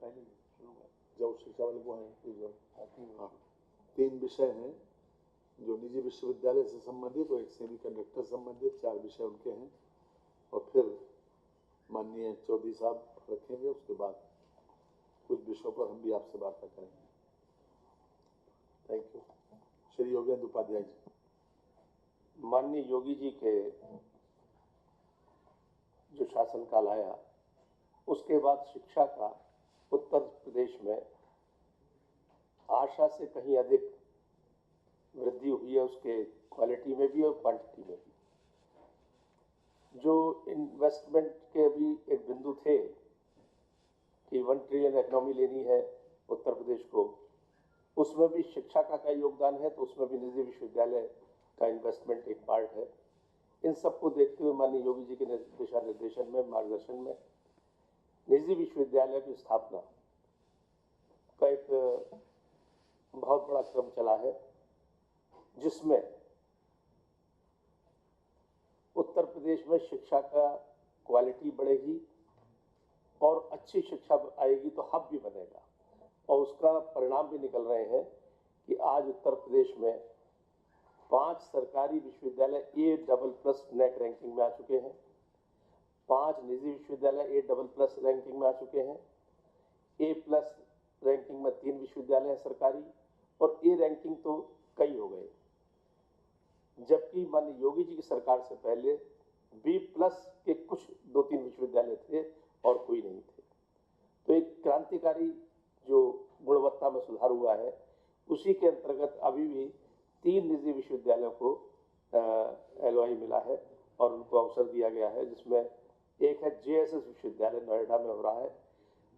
पहले शुरू कर जब शिक्षा वाले को हैं। हाँ, 3 विषय हैं जो निजी विश्वविद्यालय से संबंधित और एक सेमीकंडक्टर संबंधित, 4 विषय उनके हैं। और फिर माननीय चौधरी साहब रखेंगे, उसके बाद कुछ विषयों पर हम भी आपसे वार्ता करेंगे। Thank you. श्री योगेंद्र उपाध्याय जी। माननीय योगी जी के जो शासनकाल आया उसके बाद शिक्षा का उत्तर प्रदेश में आशा से कहीं अधिक वृद्धि हुई है, उसके क्वालिटी में भी और क्वांटिटी में भी। जो इन्वेस्टमेंट के अभी एक बिंदु थे कि 1 ट्रिलियन इकोनॉमी लेनी है उत्तर प्रदेश को, उसमें भी शिक्षा का क्या योगदान है, तो उसमें भी निजी विश्वविद्यालय का इन्वेस्टमेंट एक पार्ट है। इन सबको देखते हुए माननीय योगी जी के दिशा निर्देशन में, मार्गदर्शन में निजी विश्वविद्यालय की स्थापना का एक बहुत बड़ा क्रम चला है, जिसमें उत्तर प्रदेश में शिक्षा का क्वालिटी बढ़ेगी और अच्छी शिक्षा आएगी तो हब भी बनेगा। और उसका परिणाम भी निकल रहे हैं कि आज उत्तर प्रदेश में 5 सरकारी विश्वविद्यालय A++ नेक रैंकिंग में आ चुके हैं, 5 निजी विश्वविद्यालय A++ रैंकिंग में आ चुके हैं, A+ रैंकिंग में 3 विश्वविद्यालय सरकारी, और A रैंकिंग तो कई हो गए। जबकि माननीय योगी जी की सरकार से पहले B+ के कुछ 2-3 विश्वविद्यालय थे और कोई नहीं थे। तो एक क्रांतिकारी जो गुणवत्ता में सुधार हुआ है, उसी के अंतर्गत अभी भी 3 निजी विश्वविद्यालयों को LOI मिला है और उनको अवसर दिया गया है, जिसमें एक है JSS विश्वविद्यालय नोएडा में हो रहा है।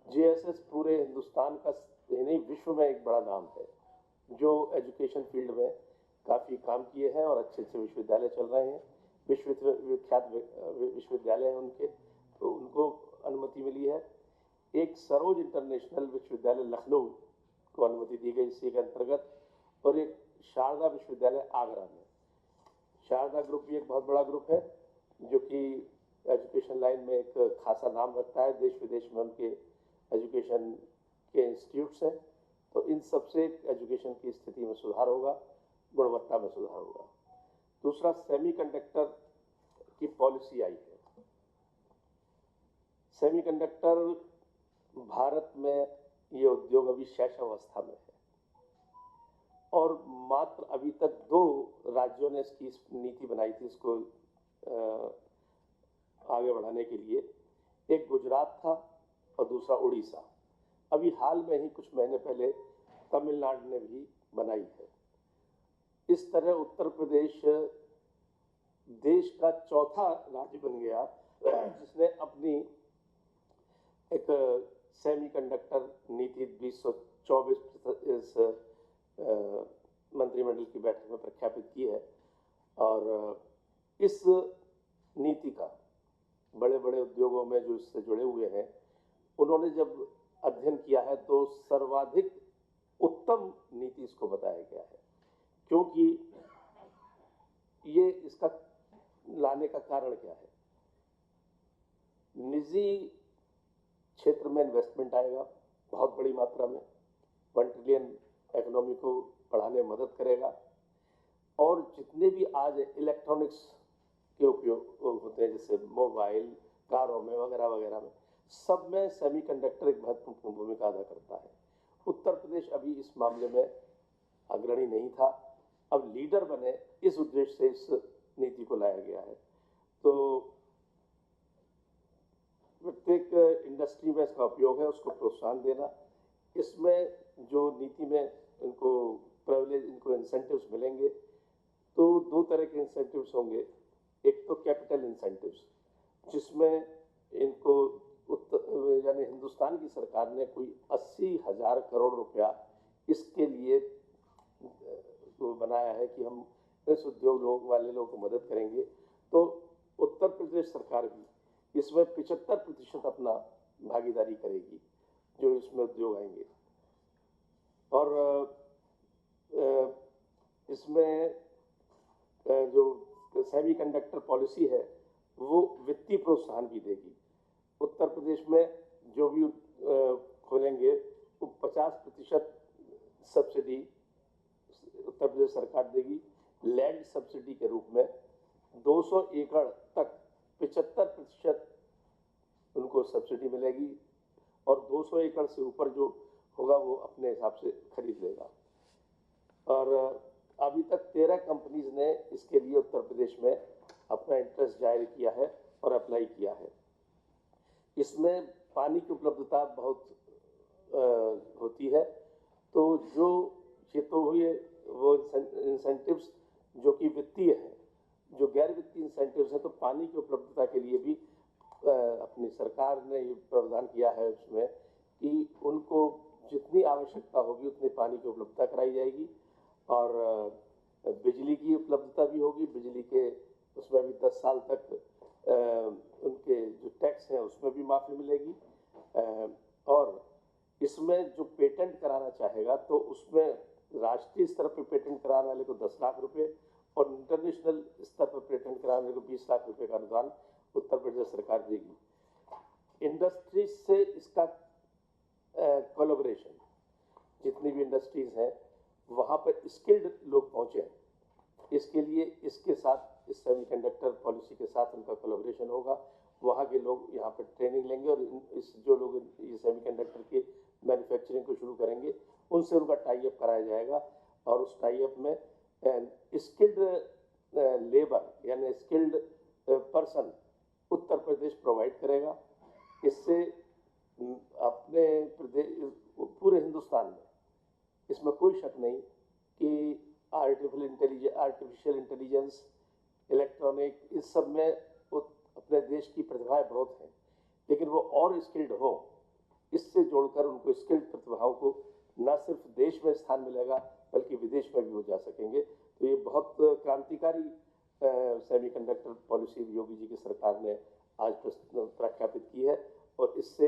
JSS पूरे हिंदुस्तान का नहीं विश्व में एक बड़ा नाम है, जो एजुकेशन फील्ड में काफ़ी काम किए हैं और अच्छे अच्छे विश्वविद्यालय चल रहे हैं, विख्यात विश्वविद्यालय हैं उनके, तो उनको अनुमति मिली है। एक सरोज इंटरनेशनल विश्वविद्यालय लखनऊ को अनुमति दी गई इसी के अंतर्गत, और एक शारदा विश्वविद्यालय आगरा में। शारदा ग्रुप भी एक बहुत बड़ा ग्रुप है जो कि एजुकेशन लाइन में एक खासा नाम रखता है, देश विदेश में उनके एजुकेशन के इंस्टीट्यूट्स हैं। तो इन सबसे एजुकेशन की स्थिति में सुधार होगा, गुणवत्ता में सुधार होगा। दूसरा, सेमीकंडक्टर की पॉलिसी आई है। सेमीकंडक्टर भारत में ये उद्योग अभी शैशवावस्था में है और मात्र अभी तक 2 राज्यों ने इसकी नीति बनाई थी इसको आगे बढ़ाने के लिए। एक गुजरात था और दूसरा उड़ीसा। अभी हाल में ही कुछ महीने पहले तमिलनाडु ने भी बनाई है। इस तरह उत्तर प्रदेश देश का चौथा राज्य बन गया जिसने अपनी एक सेमीकंडक्टर नीति 2024 मंत्रिमंडल की बैठक में प्रख्यापित की है। और इस नीति का बड़े बड़े उद्योगों में जो इससे जुड़े हुए हैं, उन्होंने जब अध्ययन किया है तो सर्वाधिक उत्तम नीति इसको बताया गया है, क्योंकि ये इसका लाने का कारण क्या है। निजी क्षेत्र में इन्वेस्टमेंट आएगा बहुत बड़ी मात्रा में, 1 ट्रिलियन इकोनॉमी को बढ़ाने में मदद करेगा। और जितने भी आज इलेक्ट्रॉनिक्स के उपयोग होते हैं, जैसे मोबाइल, कारों में वगैरह वगैरह में, सब में सेमीकंडक्टर एक महत्वपूर्ण भूमिका अदा करता है। उत्तर प्रदेश अभी इस मामले में अग्रणी नहीं था, अब लीडर बने, इस उद्देश्य से इस नीति को लाया गया है। तो प्रत्येक इंडस्ट्री में इसका उपयोग है, उसको प्रोत्साहन देना। इसमें जो नीति में इनको प्रिविलेज, इनको इंसेंटिव्स मिलेंगे, तो 2 तरह के इंसेंटिव्स होंगे। एक तो कैपिटल इंसेंटिव्स, जिसमें इनको यानी हिंदुस्तान की सरकार ने कोई 80,000 करोड़ रुपया इसके लिए तो बनाया है कि हम इस उद्योग लोग वाले लोगों को मदद करेंगे। तो उत्तर प्रदेश सरकार भी इसमें 75% अपना भागीदारी करेगी जो इसमें उद्योग आएंगे। और इसमें जो सेमीकंडक्टर पॉलिसी है वो वित्तीय प्रोत्साहन भी देगी। उत्तर प्रदेश में जो भी खोलेंगे 50% सब्सिडी उत्तर प्रदेश सरकार देगी। लैंड सब्सिडी के रूप में 200 एकड़ तक 75% उनको सब्सिडी मिलेगी और 200 एकड़ से ऊपर जो होगा वो अपने हिसाब से खरीद लेगा। और अभी तक 13 कंपनीज ने इसके लिए उत्तर प्रदेश में अपना इंटरेस्ट जाहिर किया है और अप्लाई किया है। इसमें पानी की उपलब्धता बहुत होती है, तो जो ये तो हुए वो इंसेंटिव्स जो कि वित्तीय हैं, जो गैर वित्तीय इंसेंटिव्स हैं, तो पानी की उपलब्धता के लिए भी अपनी सरकार ने ये प्रावधान किया है उसमें कि उनको जितनी आवश्यकता होगी उतनी पानी की उपलब्धता कराई जाएगी और बिजली की उपलब्धता भी होगी। बिजली के उसमें भी 10 साल तक उनके जो टैक्स हैं उसमें भी माफ़ी मिलेगी। और इसमें जो पेटेंट कराना चाहेगा तो उसमें राष्ट्रीय स्तर पर पेटेंट कराने वाले को 10 लाख रुपए और इंटरनेशनल स्तर पर पेटेंट कराने वाले को 20 लाख रुपए का अनुदान उत्तर प्रदेश सरकार देगी। इंडस्ट्रीज से इसका कोलैबोरेशन, जितनी भी इंडस्ट्रीज हैं वहाँ पर स्किल्ड लोग पहुँचे, इसके लिए इसके साथ इस सेमीकंडक्टर पॉलिसी के साथ उनका कोलैबोरेशन होगा। वहाँ के लोग यहाँ पर ट्रेनिंग लेंगे और इस जो लोग ये सेमीकंडक्टर के मैन्युफैक्चरिंग को शुरू करेंगे उनसे उनका टाई अप कराया जाएगा और उस टाई अप में स्किल्ड लेबर यानी skilled person Uttar Pradesh provide करेगा। इससे अपने प्रदेश पूरे हिंदुस्तान में इसमें कोई शक नहीं कि आर्टिफिशियल इंटेलिजेंस, इलेक्ट्रॉनिक, इस सब में अपने देश की प्रतिभाएं बहुत हैं, लेकिन वो और स्किल्ड हो, इससे जोड़कर उनको स्किल्ड प्रतिभाओं को न सिर्फ देश में स्थान मिलेगा बल्कि विदेश में भी हो जा सकेंगे। तो ये बहुत क्रांतिकारी सेमीकंडक्टर पॉलिसी योगी जी की सरकार ने आज प्रख्यापित की है और इससे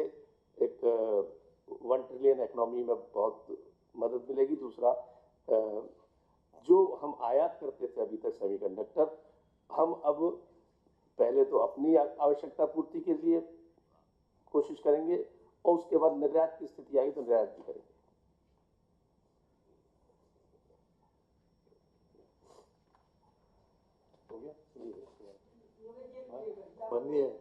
एक 1 ट्रिलियन इकोनॉमी में बहुत मदद मिलेगी। दूसरा, जो हम आयात करते थे अभी तक सेमीकंडक्टर, हम अब पहले तो अपनी आवश्यकता पूर्ति के लिए कोशिश करेंगे और उसके बाद निर्यात की स्थिति आएगी तो निर्यात भी करेंगे। हो गया? माननीय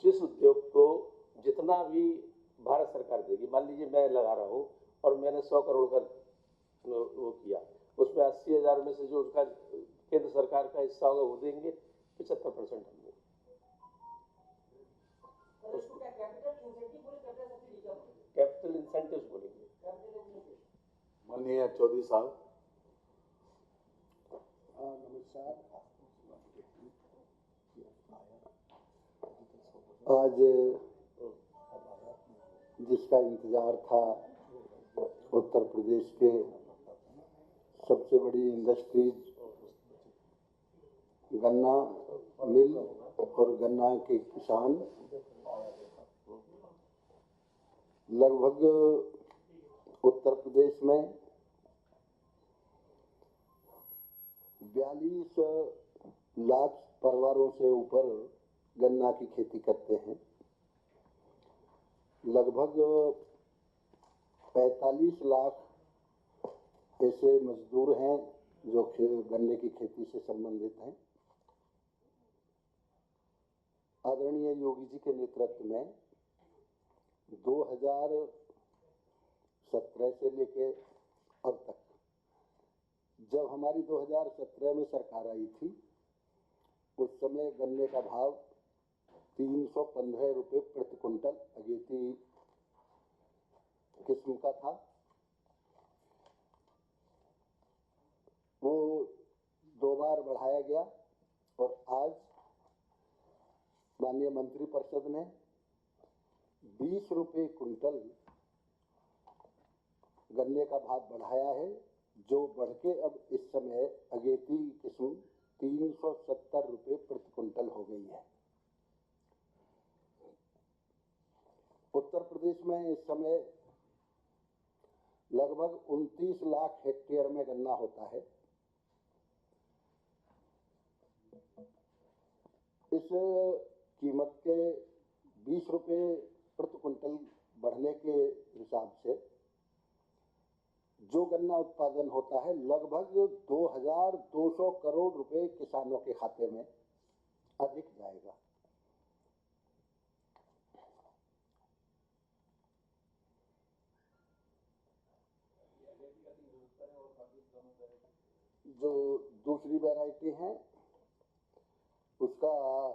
जिस उद्योग को जितना भी भारत सरकार देगी, मान लीजिए मैं लगा रहा हूँ और मैंने 100 करोड़ का वो किया, उसमें 80,000 में से जो उसका केंद्र सरकार का हिस्सा होगा वो देंगे, 75% हम देंगे। कैपिटल इंसेंटिव्स बोलेंगे। माननीय चौधरी साहब। नमस्कार। आज जिसका इंतजार था, उत्तर प्रदेश के सबसे बड़ी इंडस्ट्रीज गन्ना मिल और गन्ना के किसान लगभग उत्तर प्रदेश में 42 लाख परिवारों से ऊपर गन्ना की खेती करते हैं। लगभग 45 लाख ऐसे मजदूर हैं जो गन्ने की खेती से संबंधित हैं। आदरणीय योगी जी के नेतृत्व में 2017 से लेके अब तक, जब हमारी 2017 में सरकार आई थी उस समय गन्ने का भाव 315 रुपये प्रति क्विंटल अगेती किस्म का था। वो 2 बार बढ़ाया गया और आज माननीय मंत्रिपरिषद ने 20 रुपये क्विंटल गन्ने का भाव बढ़ाया है, जो बढ़ के अब इस समय अगेती किस्म 370 रुपये प्रति क्विंटल हो गई है। उत्तर प्रदेश में इस समय लगभग 29 लाख हेक्टेयर में गन्ना होता है। इस कीमत के 20 रुपये प्रति क्विंटल बढ़ने के हिसाब से जो गन्ना उत्पादन होता है लगभग 2200 करोड़ रुपए किसानों के खाते में अधिक जाएगा। जो दूसरी वैरायटी है उसका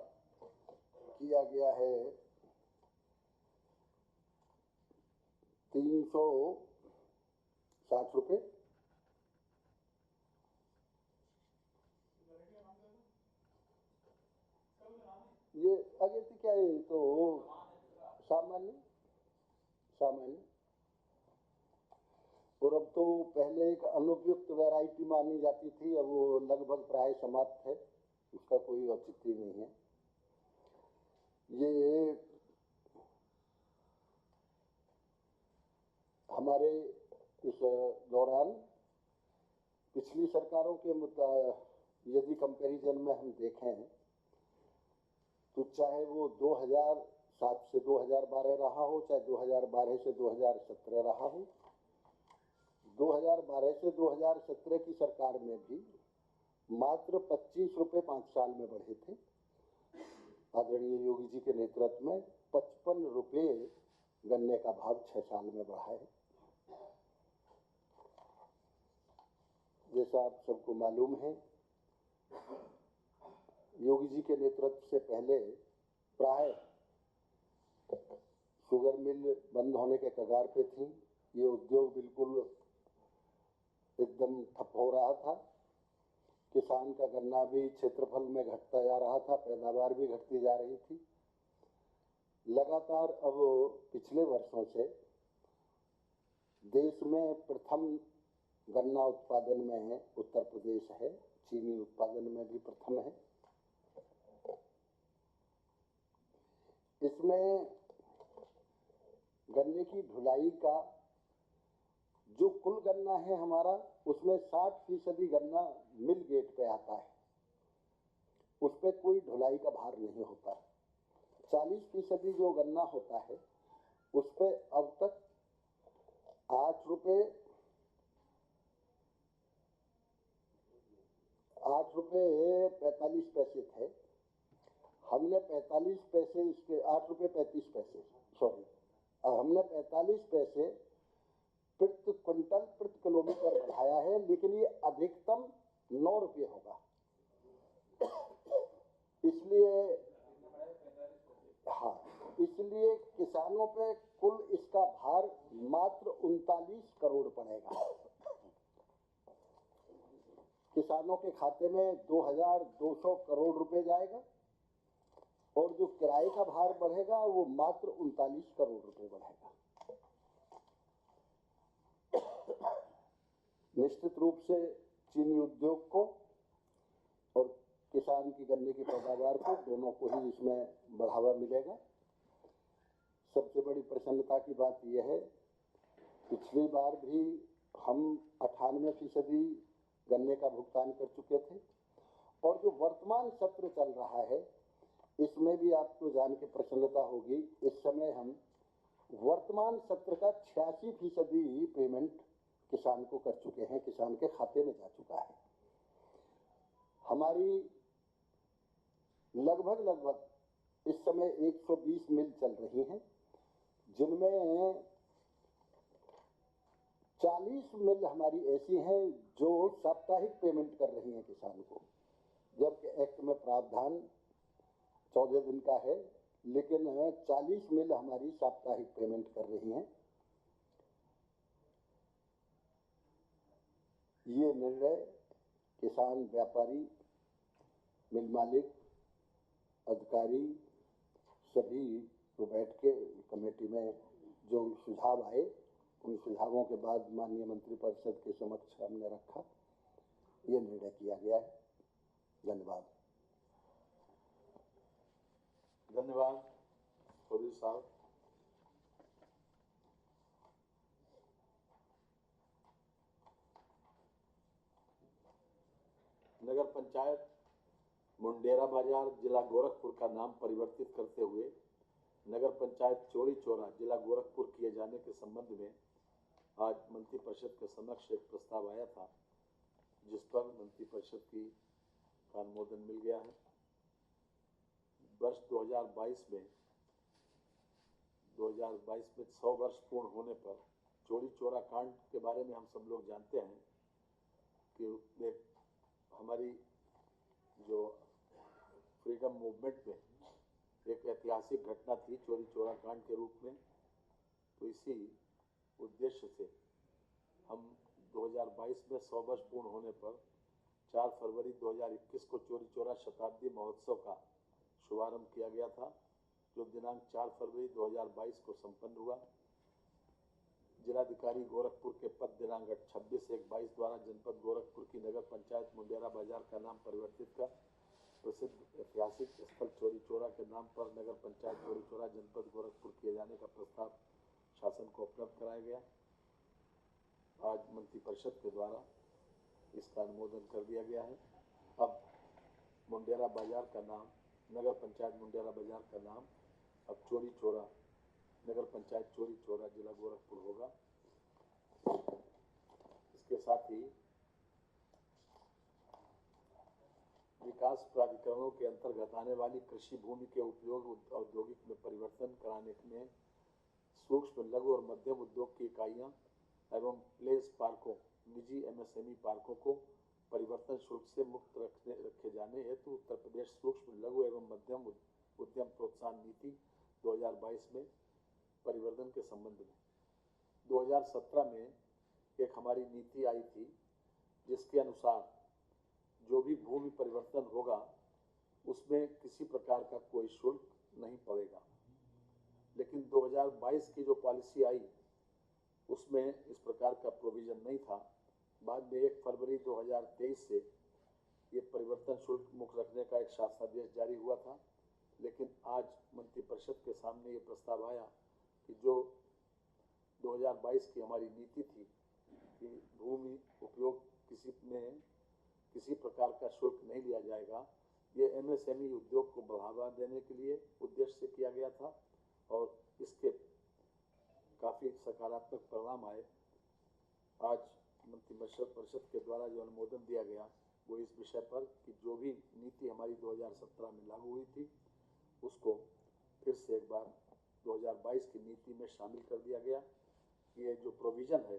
किया गया है 360 रुपये। ये आगे से क्या है तो सामान्य सामान्य और अब तो पहले एक अनुपयुक्त वैरायटी मानी जाती थी, अब वो लगभग प्राय समाप्त है, उसका कोई औचित्य नहीं है। ये हमारे इस दौरान पिछली सरकारों के यदि कंपैरिजन में हम देखें तो चाहे वो 2007 से 2012 रहा हो, चाहे 2012 से 2017 रहा हो, 2012 से 2017 की सरकार में भी मात्र 25 रुपये 5 साल में बढ़े थे। आदरणीय योगी जी के नेतृत्व में 55 रुपये गन्ने का भाव 6 साल में बढ़ा है। जैसा आप सबको मालूम है, योगी जी के नेतृत्व से पहले प्राय शुगर मिल बंद होने के कगार पे थी। ये उद्योग बिल्कुल एकदम ठप हो रहा था। किसान का गन्ना भी क्षेत्रफल में घटता जा रहा था, पैदावार भी घटती जा रही थी। लगातार अब पिछले वर्षों से देश में प्रथम गन्ना उत्पादन में उत्तर प्रदेश है, चीनी उत्पादन में भी प्रथम है। इसमें गन्ने की ढुलाई का जो कुल गन्ना है हमारा, उसमें 60% गन्ना मिल गेट पे आता है, उस पर कोई ढुलाई का भार नहीं होता। 40% जो गन्ना होता है उस पर अब तक 8 रुपये 45 पैसे थे। हमने 45 पैसे इसके 8 रुपये 35 पैसे सॉरी हमने 45 पैसे प्रति क्विंटल प्रति किलोमीटर बढ़ाया है, लेकिन ये अधिकतम 9 रुपये होगा। इसलिए हाँ, इसलिए किसानों पे कुल इसका भार मात्र 39 करोड़ पड़ेगा। किसानों के खाते में 2200 करोड़ रुपए जाएगा और जो किराए का भार बढ़ेगा वो मात्र 39 करोड़ रुपए बढ़ेगा। निश्चित रूप से चीनी उद्योग को और किसान की गन्ने की पैदावार को, दोनों को ही इसमें बढ़ावा मिलेगा। सबसे बड़ी प्रसन्नता की बात यह है, पिछली बार भी हम 98% गन्ने का भुगतान कर चुके थे और जो वर्तमान सत्र चल रहा है इसमें भी आपको जान के प्रसन्नता होगी। इस समय हम वर्तमान सत्र का 86% पेमेंट किसान को कर चुके हैं, किसान के खाते में जा चुका है। हमारी लगभग इस समय 120 मिल चल रही हैं, जिनमें 40 मिल हमारी ऐसी हैं जो साप्ताहिक पेमेंट कर रही हैं किसान को, जबकि एक्ट में प्रावधान 14 दिन का है, लेकिन 40 मिल हमारी साप्ताहिक पेमेंट कर रही हैं। ये निर्णय किसान, व्यापारी, मिल मालिक, अधिकारी सभी को बैठ के कमेटी में जो सुझाव आए, उन सुझावों के बाद माननीय मंत्री परिषद के समक्ष हमने रखा, ये निर्णय किया गया है। धन्यवाद। धन्यवाद फौजी साहब। नगर पंचायत मुंडेरा बाजार जिला गोरखपुर का नाम परिवर्तित करते हुए नगर पंचायत चौरी चौरा जिला गोरखपुर किए जाने के संबंध में आज मंत्रिपरिषद के समक्ष एक प्रस्ताव आया था, जिस पर मंत्रिपरिषद का अनुमोदन मिल गया है। वर्ष 2022 में 100 वर्ष पूर्ण होने पर चौरी चौरा कांड के बारे में हम सब लोग जानते हैं कि हमारी जो फ्रीडम मूवमेंट में एक ऐतिहासिक घटना थी चौरी चौरा कांड के रूप में। तो इसी उद्देश्य से हम 2022 में 100 वर्ष पूर्ण होने पर 4 फरवरी 2021 को चौरी चौरा शताब्दी महोत्सव का शुभारंभ किया गया था, जो दिनांक 4 फरवरी 2022 को संपन्न हुआ। जिलाधिकारी गोरखपुर के पद दिनांक 26/1/22 द्वारा जनपद गोरखपुर की नगर पंचायत मुंडेरा बाजार का नाम परिवर्तित कर प्रसिद्ध ऐतिहासिक स्थल चौरी चौरा के नाम पर नगर पंचायत चौरी चौरा जनपद गोरखपुर किए जाने का प्रस्ताव शासन को उपलब्ध कराया गया। आज मंत्रिपरिषद के द्वारा इसका अनुमोदन कर दिया गया है। अब मुंडेरा बाजार का नाम, नगर पंचायत मुंडेरा बाजार का नाम अब चौरी चौरा, नगर पंचायत चौरी चौरा जिला गोरखपुर होगा। इसके साथ ही विकास प्राधिकरणों के अंतर्गत आने वाली कृषि भूमि के उपयोग औद्योगिक में परिवर्तन कराने में सूक्ष्म, लघु और मध्यम उद्योग की इकाइयां एवं प्लेस पार्कों, निजी MSME पार्कों को परिवर्तन शुल्क से मुक्त रखे जाने हेतु उत्तर प्रदेश सूक्ष्म, लघु एवं मध्यम उद्यम प्रोत्साहन नीति 2022 में परिवर्तन के संबंध में 2017 में एक हमारी नीति आई थी, जिसके अनुसार जो भी भूमि परिवर्तन होगा उसमें किसी प्रकार का कोई शुल्क नहीं पड़ेगा। लेकिन 2022 की जो पॉलिसी आई उसमें इस प्रकार का प्रोविजन नहीं था। बाद में 1 फरवरी 2023 से ये परिवर्तन शुल्क मुक्त रखने का एक शासनादेश जारी हुआ था। लेकिन आज मंत्रिपरिषद के सामने ये प्रस्ताव आया कि जो 2022 की हमारी नीति थी कि भूमि उपयोग किसी प्रकार का शुल्क नहीं लिया जाएगा, ये MSME उद्योग को बढ़ावा देने के लिए उद्देश्य से किया गया था और इसके काफ़ी सकारात्मक परिणाम आए। आज मंत्रिपरिषद के द्वारा जो अनुमोदन दिया गया वो इस विषय पर कि जो भी नीति हमारी 2017 में लागू हुई थी उसको फिर से एक बार 2022 की नीति में शामिल कर दिया गया। ये जो प्रोविज़न है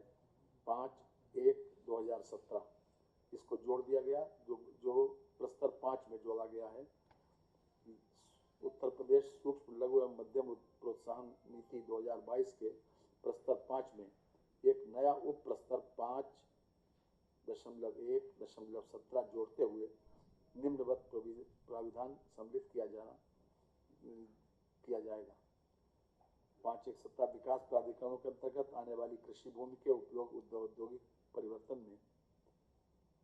5/1/2017 इसको जोड़ दिया गया, जो प्रस्तर 5 में जोड़ा गया है। उत्तर प्रदेश सूक्ष्म, लघु एवं मध्यम प्रोत्साहन नीति 2022 के प्रस्तर 5 में एक नया उप प्रस्तर 5.1.17 जोड़ते हुए निम्नवत प्राविधान सम्मिलित किया जाएगा। 5.1.17 विकास प्राधिकरणों के अंतर्गत आने वाली कृषि भूमि के उपयोग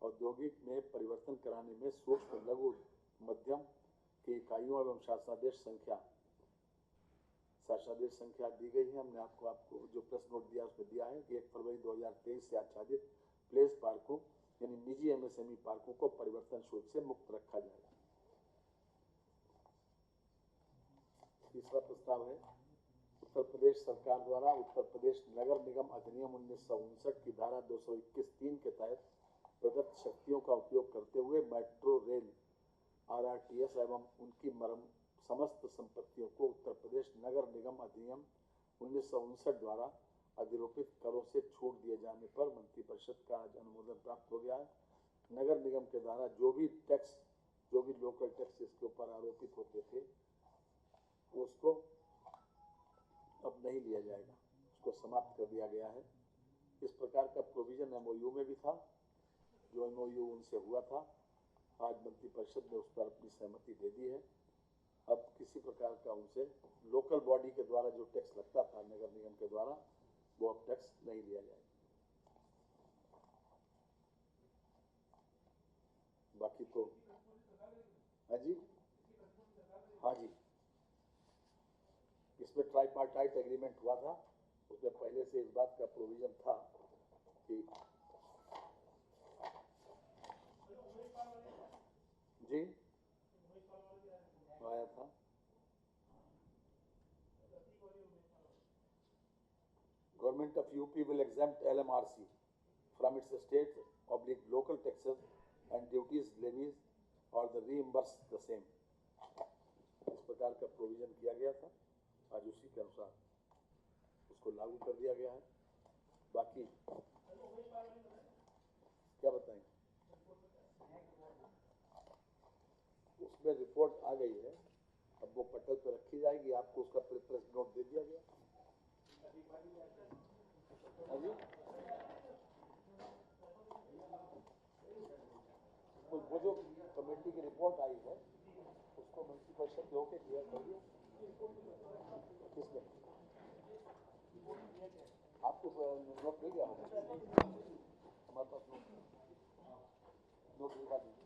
औद्योगिक में परिवर्तन कराने में सूक्ष्म, लघु, मध्यम की इकाइयों एवं शासनादेश संख्या दी गई है। हमने आपको जो प्रेस नोट दिया उसमें दिया है कि 1 फरवरी 2023 से आच्छादित प्लेस पार्कों यानी निजी MSME पार्कों को परिवर्तन शुल्क से मुक्त रखा जाएगा। तीसरा प्रस्ताव है उत्तर प्रदेश सरकार द्वारा उत्तर प्रदेश नगर निगम अधिनियम 1959 की धारा 221(3) के तहत प्रदत्त शक्तियों का उपयोग करते हुए मेट्रो रेल RRTS एवं उनकी समस्त संपत्तियों को उत्तर प्रदेश नगर निगम अधिनियम 1959 द्वारा अधिरोपित करों से छूट दिए जाने पर मंत्रिपरिषद का आज अनुमोदन प्राप्त हो गया है। नगर निगम के द्वारा जो भी लोकल टैक्स इसके ऊपर आरोपित होते थे उसको अब नहीं लिया जाएगा, उसको समाप्त कर दिया गया है। इस प्रकार का प्रोविजन MOU में भी था, जो MOU उनसे हुआ था। आज मंत्रिपरिषद ने उस पर अपनी सहमति दे दी है। अब किसी प्रकार का उनसे लोकल बॉडी के द्वारा जो टैक्स लगता था नगर निगम के द्वारा वो अब टैक्स नहीं लिया जाएगा। बाकी तो हाँ जी, इसमें ट्राइपार्टाइट एग्रीमेंट हुआ था, उसमें पहले से इस बात का प्रोविजन था कि जी Government of UP will exempt LMRC from its state/local taxes and duties levies or the reimburse the same. इस प्रकार का प्रोविजन किया गया था, आज उसी के अनुसार उसको लागू कर दिया गया है। बाकी क्या बताएंगे, उसमें रिपोर्ट आ गई है, अब वो पटल पे रखी जाएगी, आपको उसका प्रेस नोट दे दिया गया। वो जो कमेटी की रिपोर्ट आई है उसको मंत्री परिषद के होके क्लियर कर दिया। किसने आपको नोट मिल गया होगा, हमारे पास नोट मिलवा दीजिए।